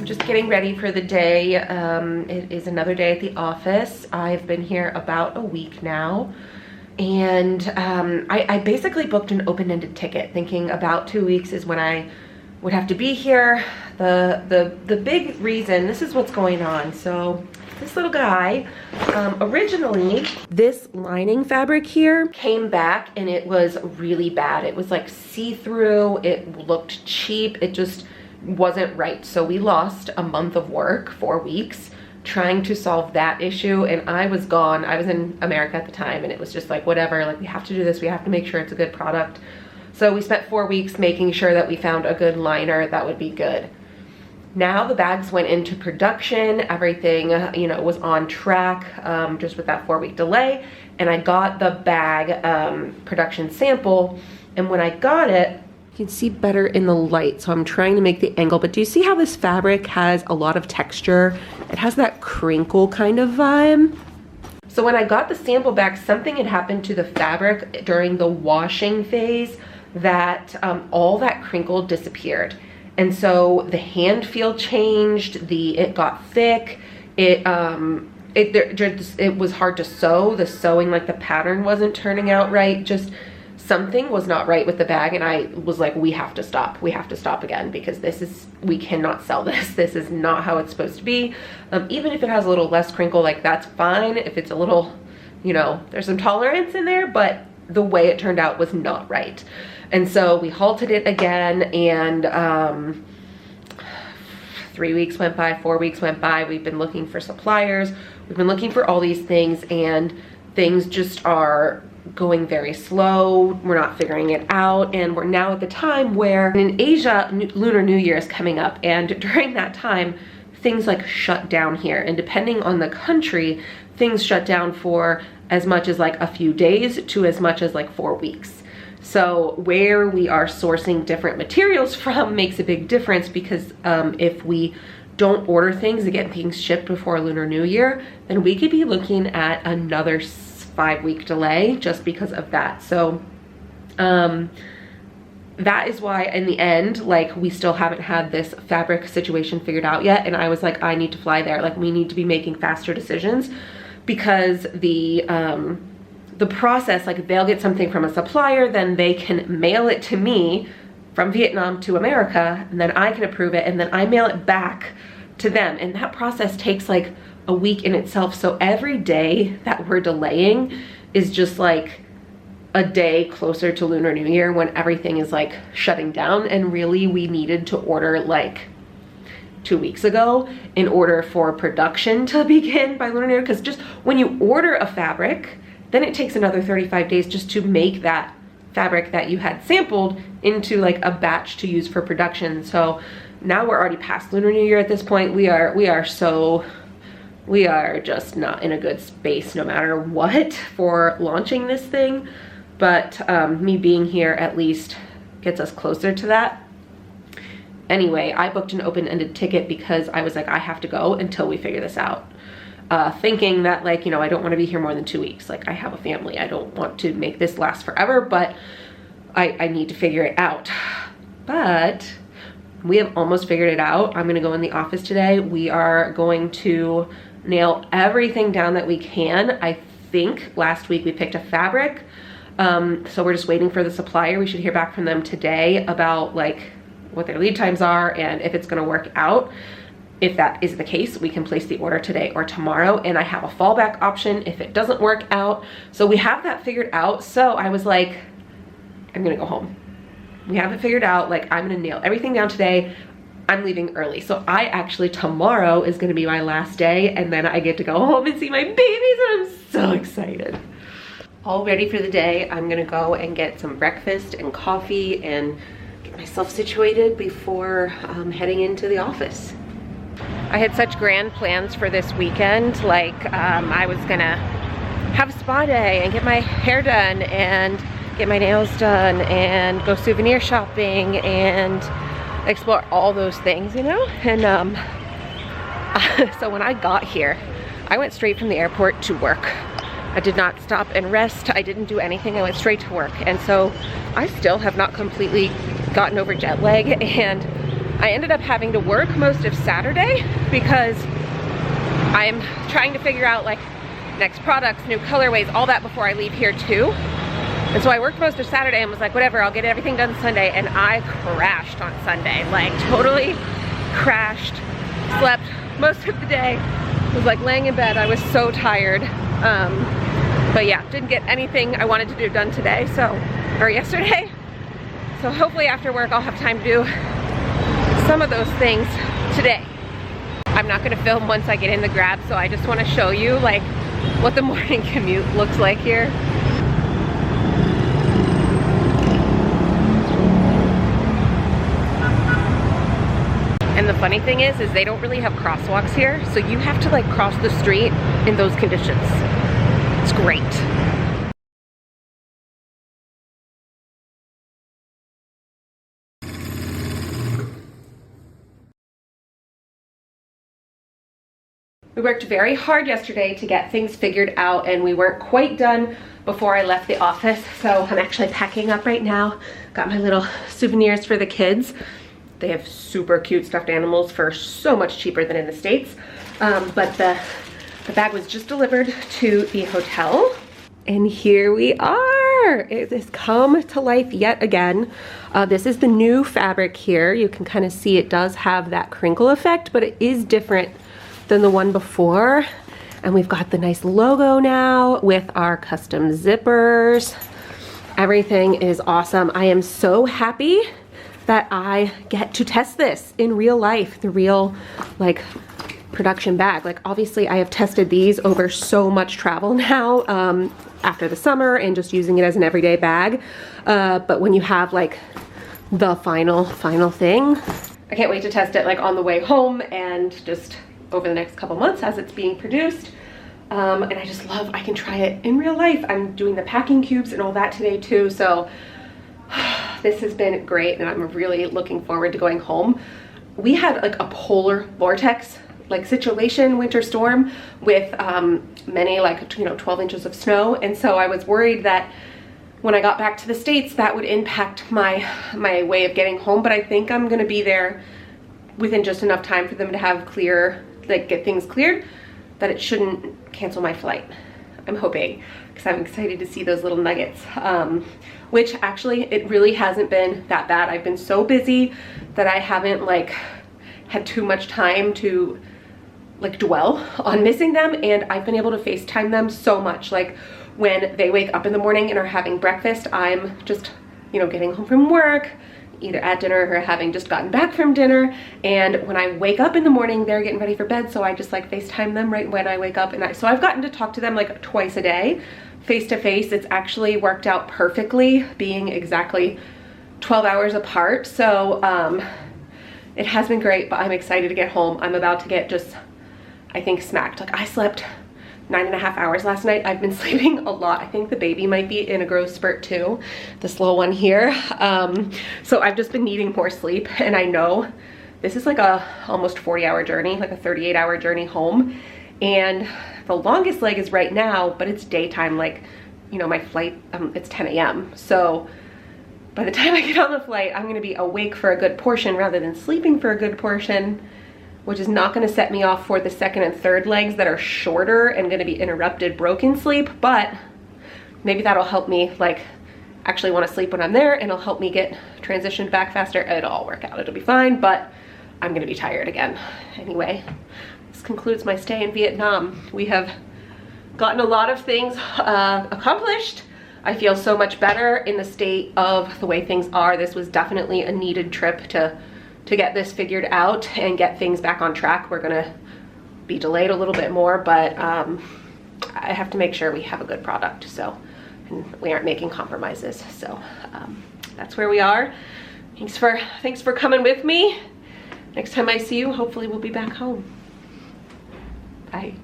just getting ready for the day. It is another day at the office. I've been here about a week now, and I basically booked an open-ended ticket, thinking about 2 weeks is when I would have to be here. The big reason, this is what's going on. So this little guy, originally this lining fabric here came back and it was really bad. It was like see-through, it looked cheap, it just wasn't right. So we lost a month of work, 4 weeks, trying to solve that issue, and I was gone. I was in America at the time, and it was just like, whatever, like we have to do this, we have to make sure it's a good product. So we spent 4 weeks making sure that we found a good liner that would be good. Now the bags went into production, everything, you know, was on track, just with that 4-week delay. And I got the bag production sample, and when I got it, you can see better in the light, so I'm trying to make the angle, but do you see how this fabric has a lot of texture? It has that crinkle kind of vibe. So when I got the sample back, something had happened to the fabric during the washing phase that all that crinkle disappeared. And so the hand feel changed, it got thick, it was hard to sew, the sewing, like the pattern wasn't turning out right, just something was not right with the bag, and I was like, we have to stop again, because we cannot sell this is not how it's supposed to be. Even if it has a little less crinkle, like that's fine. If it's a little, you know, there's some tolerance in there, but the way it turned out was not right. And so we halted it again, and 3 weeks went by, 4 weeks went by. We've been looking for suppliers, we've been looking for all these things, and things just are going very slow. We're not figuring it out, and we're now at the time where in Asia, Lunar New Year is coming up, and during that time, things like shut down here, and depending on the country, things shut down for as much as like a few days to as much as like 4 weeks. So where we are sourcing different materials from makes a big difference, because if we don't order things and get things shipped before Lunar New Year, then we could be looking at another 5-week delay just because of that. So that is why in the end, like, we still haven't had this fabric situation figured out yet. And I was like, I need to fly there. Like, we need to be making faster decisions, because the process, like, they'll get something from a supplier, then they can mail it to me from Vietnam to America, and then I can approve it, and then I mail it back to them. And that process takes like a week in itself. So every day that we're delaying is just like a day closer to Lunar New Year, when everything is like shutting down. And really, we needed to order like 2 weeks ago in order for production to begin by Lunar New Year, because just when you order a fabric, then it takes another 35 days just to make that fabric that you had sampled into like a batch to use for production. So now we're already past Lunar New Year at this point. We are just not in a good space no matter what for launching this thing. But me being here at least gets us closer to that. Anyway, I booked an open-ended ticket because I was like, I have to go until we figure this out. Thinking that, like, you know, I don't want to be here more than 2 weeks. Like, I have a family. I don't want to make this last forever, but I need to figure it out. But we have almost figured it out. I'm going to go in the office today. We are going to nail everything down that we can. I think last week we picked a fabric. So we're just waiting for the supplier. We should hear back from them today about like what their lead times are and if it's going to work out. If that is the case, we can place the order today or tomorrow, and I have a fallback option if it doesn't work out. So we have that figured out. So I was like, I'm gonna go home. We have it figured out. Like, I'm gonna nail everything down today. I'm leaving early. So tomorrow is gonna be my last day, and then I get to go home and see my babies, and I'm so excited. All ready for the day. I'm gonna go and get some breakfast and coffee and get myself situated before heading into the office. I had such grand plans for this weekend. Like, I was gonna have a spa day and get my hair done and get my nails done and go souvenir shopping and explore all those things, you know? And so when I got here, I went straight from the airport to work. I did not stop and rest. I didn't do anything. I went straight to work. And so I still have not completely gotten over jet lag, and I ended up having to work most of Saturday because I'm trying to figure out like next products, new colorways, all that before I leave here too. And so I worked most of Saturday and was like, whatever, I'll get everything done Sunday. And I crashed on Sunday, like totally crashed, slept most of the day, was like laying in bed. I was so tired. But yeah, didn't get anything I wanted to do done today, or yesterday. So hopefully after work I'll have time to do some of those things today. I'm not gonna film once I get in the Grab, so I just wanna show you like what the morning commute looks like here. And the funny thing is they don't really have crosswalks here, so you have to like cross the street in those conditions. It's great. We worked very hard yesterday to get things figured out, and we weren't quite done before I left the office. So I'm actually packing up right now. Got my little souvenirs for the kids. They have super cute stuffed animals for so much cheaper than in the States. But the bag was just delivered to the hotel. And here we are. It has come to life yet again. This is the new fabric here. You can kind of see it does have that crinkle effect, but it is different than the one before. And we've got the nice logo now with our custom zippers. Everything is awesome. I am so happy that I get to test this in real life, the real like production bag. Like obviously I have tested these over so much travel now after the summer and just using it as an everyday bag. But when you have like the final thing, I can't wait to test it like on the way home and just over the next couple months as it's being produced. And I just love, I can try it in real life. I'm doing the packing cubes and all that today too. So this has been great and I'm really looking forward to going home. We had like a polar vortex like situation, winter storm with many like 12 inches of snow, and so I was worried that when I got back to the States that would impact my way of getting home, but I think I'm gonna be there within just enough time for them to have get things cleared that it shouldn't cancel my flight. I'm hoping, because I'm excited to see those little nuggets. Which actually, it really hasn't been that bad. I've been so busy that I haven't like had too much time to like dwell on missing them, and I've been able to FaceTime them so much. Like when they wake up in the morning and are having breakfast, I'm just, getting home from work, either at dinner or having just gotten back from dinner. And when I wake up in the morning, they're getting ready for bed, so I just like FaceTime them right when I wake up. And so I've gotten to talk to them like twice a day, face to face. It's actually worked out perfectly, being exactly 12 hours apart. So it has been great, but I'm excited to get home. I'm about to get just, I think, smacked. Like I slept 9.5 hours last night. I've been sleeping a lot. I think the baby might be in a growth spurt too, this little one here. So I've just been needing more sleep, and I know this is like a almost 40-hour journey, like a 38-hour journey home. And the longest leg is right now, but it's daytime. Like, my flight, it's 10 a.m. So by the time I get on the flight, I'm gonna be awake for a good portion rather than sleeping for a good portion, which is not gonna set me off for the second and third legs that are shorter and gonna be interrupted, broken sleep. But maybe that'll help me like actually wanna sleep when I'm there, and it'll help me get transitioned back faster. It'll all work out, it'll be fine, but I'm gonna be tired again. Anyway, this concludes my stay in Vietnam. We have gotten a lot of things accomplished. I feel so much better in the state of the way things are. This was definitely a needed trip to get this figured out and get things back on track. We're gonna be delayed a little bit more, but I have to make sure we have a good product, so, and we aren't making compromises. So that's where we are. Thanks for coming with me. Next time I see you, hopefully we'll be back home. Bye.